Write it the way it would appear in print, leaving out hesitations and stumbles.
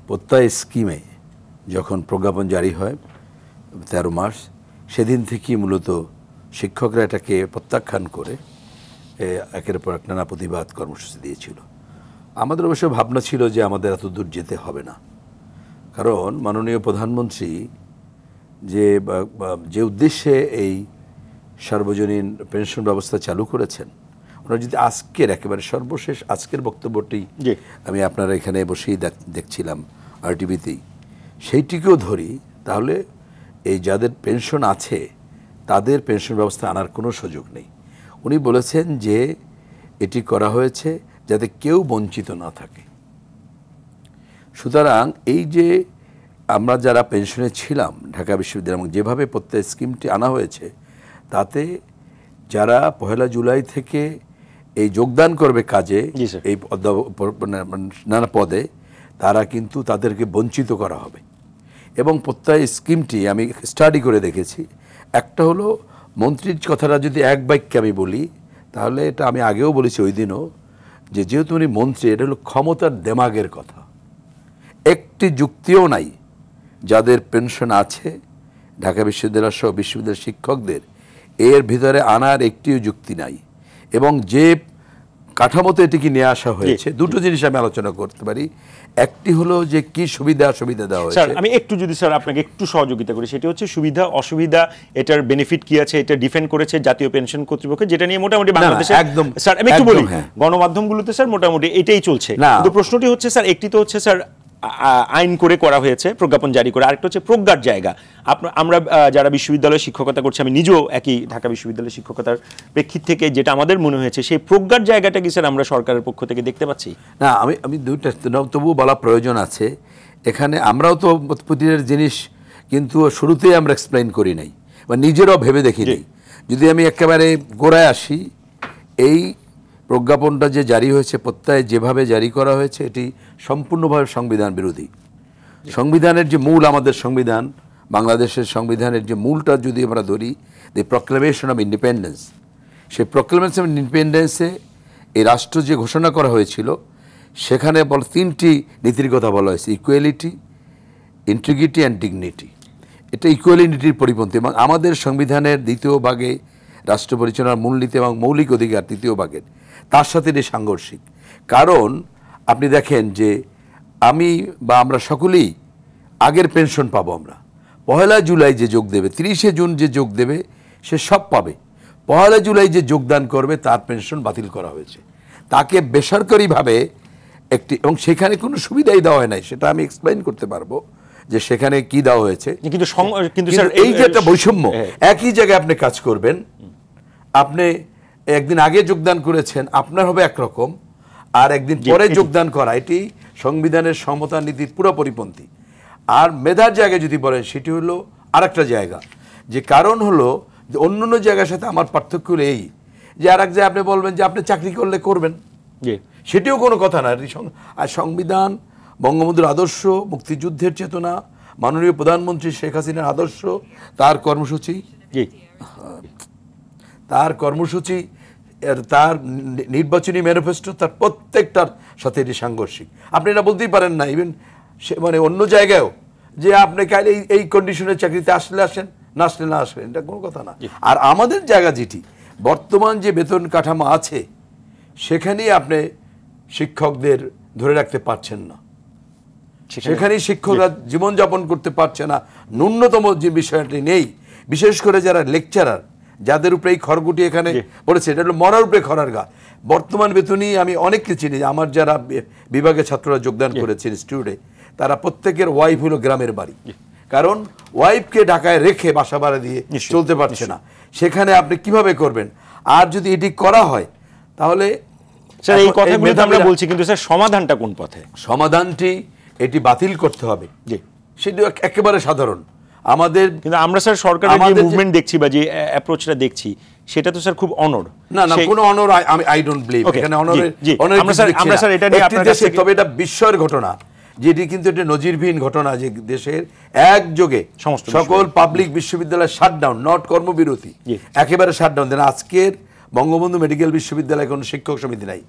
প্রত্যয় স্কিমে যখন প্রজ্ঞাপন জারি হয় 13 মার্চ, সেদিন থেকেই মূলত শিক্ষকরা এটাকে প্রত্যাখ্যান করে একের পর এক নানা প্রতিবাদ কর্মসূচি দিয়েছিল। আমাদের অবশ্য ভাবনা ছিল যে আমাদের এত দূর যেতে হবে না, কারণ মাননীয় প্রধানমন্ত্রী যে উদ্দেশ্যে এই সার্বজনীন পেনশন ব্যবস্থা চালু করেছেন, ওনারা যদি আজকের একেবারে সর্বশেষ আজকের বক্তব্যটি আমি আপনারা এখানে বসেই দেখছিলাম RTVতেই, সেইটিকেও ধরি, তাহলে এই যাদের পেনশন আছে তাদের পেনশন ব্যবস্থা আনার কোনো সুযোগ নেই। উনি বলেছেন যে এটি করা হয়েছে যাতে কেউ বঞ্চিত না থাকে। সুতরাং এই যে আমরা যারা পেনশনে ছিলাম ঢাকা বিশ্ববিদ্যালয় এবং যেভাবে প্রত্যয় স্কিমটি আনা হয়েছে, তাতে যারা 1 জুলাই থেকে এই যোগদান করবে কাজে এই নানা পদে, তারা কিন্তু তাদেরকে বঞ্চিত করা হবে। এবং প্রত্যয় স্কিমটি আমি স্টাডি করে দেখেছি, একটা হলো মন্ত্রীর কথাটা যদি এক বাক্যে আমি বলি, তাহলে এটা আমি আগেও বলেছি ওই দিনও, যে যেহেতু উনি মন্ত্রী, এটা হলো ক্ষমতার দেমাগের কথা। একটি যুক্তিও নাই যাদের পেনশন আছে ঢাকা বিশ্ববিদ্যালয় সহ বিশ্ববিদ্যালয়ের শিক্ষকদের এর ভিতরে আনার একটিও যুক্তি নাই। এবং যে কাঠামোতে এটিকে নিয়ে আসা হয়েছে, দুটো জিনিস আমি আলোচনা করতে পারি। একটি হলো যে কি সুবিধা অসুবিধা দেওয়া হয়েছে। স্যার আমি একটু যদি স্যার আপনাকে একটু সহযোগিতা করি, সেটি হচ্ছে সুবিধা অসুবিধা, এটার বেনিফিট কি আছে, এটা ডিফেন্ড করেছে জাতীয় পেনশন কর্তৃপক্ষ, যেটা নিয়ে মোটামুটি বাংলাদেশে একদম স্যার আমি একটু বলি গণমাধ্যমগুলোতে স্যার মোটামুটি এটাই চলছে। কিন্তু প্রশ্নটি হচ্ছে স্যার, একটি তো হচ্ছে স্যার আইন করে করা হয়েছে, প্রজ্ঞাপন জারি করে, আরেকটা হচ্ছে প্রজ্ঞার জায়গা। আমরা যারা বিশ্ববিদ্যালয়ে শিক্ষকতা করছি, আমি নিজেও একই ঢাকা বিশ্ববিদ্যালয়ে শিক্ষকতার প্রেক্ষিত থেকে যেটা আমাদের মনে হয়েছে, সেই প্রজ্ঞার জায়গাটা কি স্যার আমরা সরকারের পক্ষ থেকে দেখতে পাচ্ছি? না, আমি দুইটা তবুও বলা প্রয়োজন আছে এখানে। আমরাও তো প্রতিটা জিনিস কিন্তু শুরুতেই আমরা এক্সপ্লেইন করি নাই বা নিজেরাও ভেবে দেখি নাই। যদি আমি একেবারে গোড়ায় আসি, এই প্রজ্ঞাপনটা যে জারি হয়েছে, প্রত্যয় যেভাবে জারি করা হয়েছে, এটি সম্পূর্ণভাবে সংবিধান বিরোধী। সংবিধানের যে মূল, আমাদের সংবিধান, বাংলাদেশের সংবিধানের যে মূলটা যদি আমরা ধরি, দি প্রক্লেমেশন অফ ইন্ডিপেন্ডেন্স, সেই প্রক্লেমেশন অফ ইন্ডিপেন্ডেন্সে এই রাষ্ট্র যে ঘোষণা করা হয়েছিল, সেখানে তিনটি নীতির কথা বলা হয়েছে: ইকুয়ালিটি, ইন্টিগ্রিটি অ্যান্ড ডিগনিটি। এটা ইকুয়ালিটির পরিপন্থী। এবং আমাদের সংবিধানের 2য় ভাগে রাষ্ট্র পরিচালনার মূলনীতি এবং মৌলিক অধিকার 3য় ভাগের, তার সাথে এটি সাংঘর্ষিক। কারণ আপনি দেখেন যে আমি বা আমরা সকলেই আগের পেনশন পাবো। আমরা 1 জুলাই যে যোগ দেবে, 30 জুন যে যোগ দেবে, সে সব পাবে। 1 জুলাই যে যোগদান করবে তার পেনশন বাতিল করা হয়েছে, তাকে বেসরকারিভাবে একটি, এবং সেখানে কোনো সুবিধাই দেওয়া হয় নাই। সেটা আমি এক্সপ্লেইন করতে পারবো যে সেখানে কি দেওয়া হয়েছে। কিন্তু স্যার এই যে একটা বৈষম্য, একই জায়গায় আপনি কাজ করবেন, আপনি একদিন আগে যোগদান করেছেন, আপনার হবে একরকম, আর একদিন পরে যোগদান করা, এটি সংবিধানের সমতা নীতির পুরো পরিপন্থী। আর মেধার জায়গায় যদি বলেন, সেটি হলো আরেকটা জায়গা। যে কারণ হলো যে অন্য জায়গার সাথে আমার পার্থক্য হলো এই, যে আর এক জায়গায় আপনি বলবেন যে আপনি চাকরি করলে করবেন, সেটিও কোনো কথা না। আর সংবিধান, বঙ্গবন্ধুর আদর্শ, মুক্তিযুদ্ধের চেতনা, মাননীয় প্রধানমন্ত্রী শেখ হাসিনার আদর্শ, তার কর্মসূচি, তার নির্বাচনী ম্যানিফেস্টো, তার প্রত্যেকটার সাথে এটি সাংঘর্ষিক। আপনি এটা বলতেই পারেন না ইভেন মানে অন্য জায়গায়ও, যে আপনি কাইলে এই কন্ডিশনের চাকরিতে আসলে আসেন, না আসলে না আসেন, এটা কোনো কথা না। আর আমাদের জায়গা যেটি বর্তমান যে বেতন কাঠামো আছে, সেখানেই আপনি শিক্ষকদের ধরে রাখতে পারছেন না, সেখানেই শিক্ষকরা জীবনযাপন করতে পারছে না। ন্যূনতম যে বিষয়টি নেই, বিশেষ করে যারা লেকচারার, যাদের উপরে এই খড়গুটি এখানে পড়েছে, এটা হলো মরার উপরে খড়ার গা। বর্তমান বেতনই আমি অনেককে চিনি, আমার যারা বিভাগের ছাত্ররা যোগদান করেছে ইনস্টিটিউটে, তারা প্রত্যেকের ওয়াইফ হলো গ্রামের বাড়ি। কারণ ওয়াইফকে ঢাকায় রেখে বাসা ভাড়া দিয়ে চলতে পারছে না, সেখানে আপনি কিভাবে করবেন? আর যদি এটি করা হয়, তাহলে স্যার এই কথাগুলো তো আমরা বলছি, কিন্তু স্যার সমাধানটা কোন পথে? সমাধানটি এটি বাতিল করতে হবে, সেটি একেবারে সাধারণ। আমাদের কিন্তু আমরা স্যার সরকারের যে মুভমেন্ট দেখছি বা যে অ্যাপ্রোচটা দেখছি, সেটা তো স্যার খুব অনর। না, কোনো অনর আই ডোন্ট বিলিভ। এখানে আমরা স্যার এটা নিয়ে আপনার কাছে, তবে এটা বিস্ময়ের ঘটনা, যেটি কিন্তু এটা নজিরবিহীন ঘটনা, যে দেশের একযোগে সকল পাবলিক বিশ্ববিদ্যালয় শাটডাউন, নট কর্মবিরতি, একেবারে শাটডাউন দেন। আজকের বঙ্গবন্ধু মেডিকেল বিশ্ববিদ্যালয়ে কোনো শিক্ষক সমিতি নাই।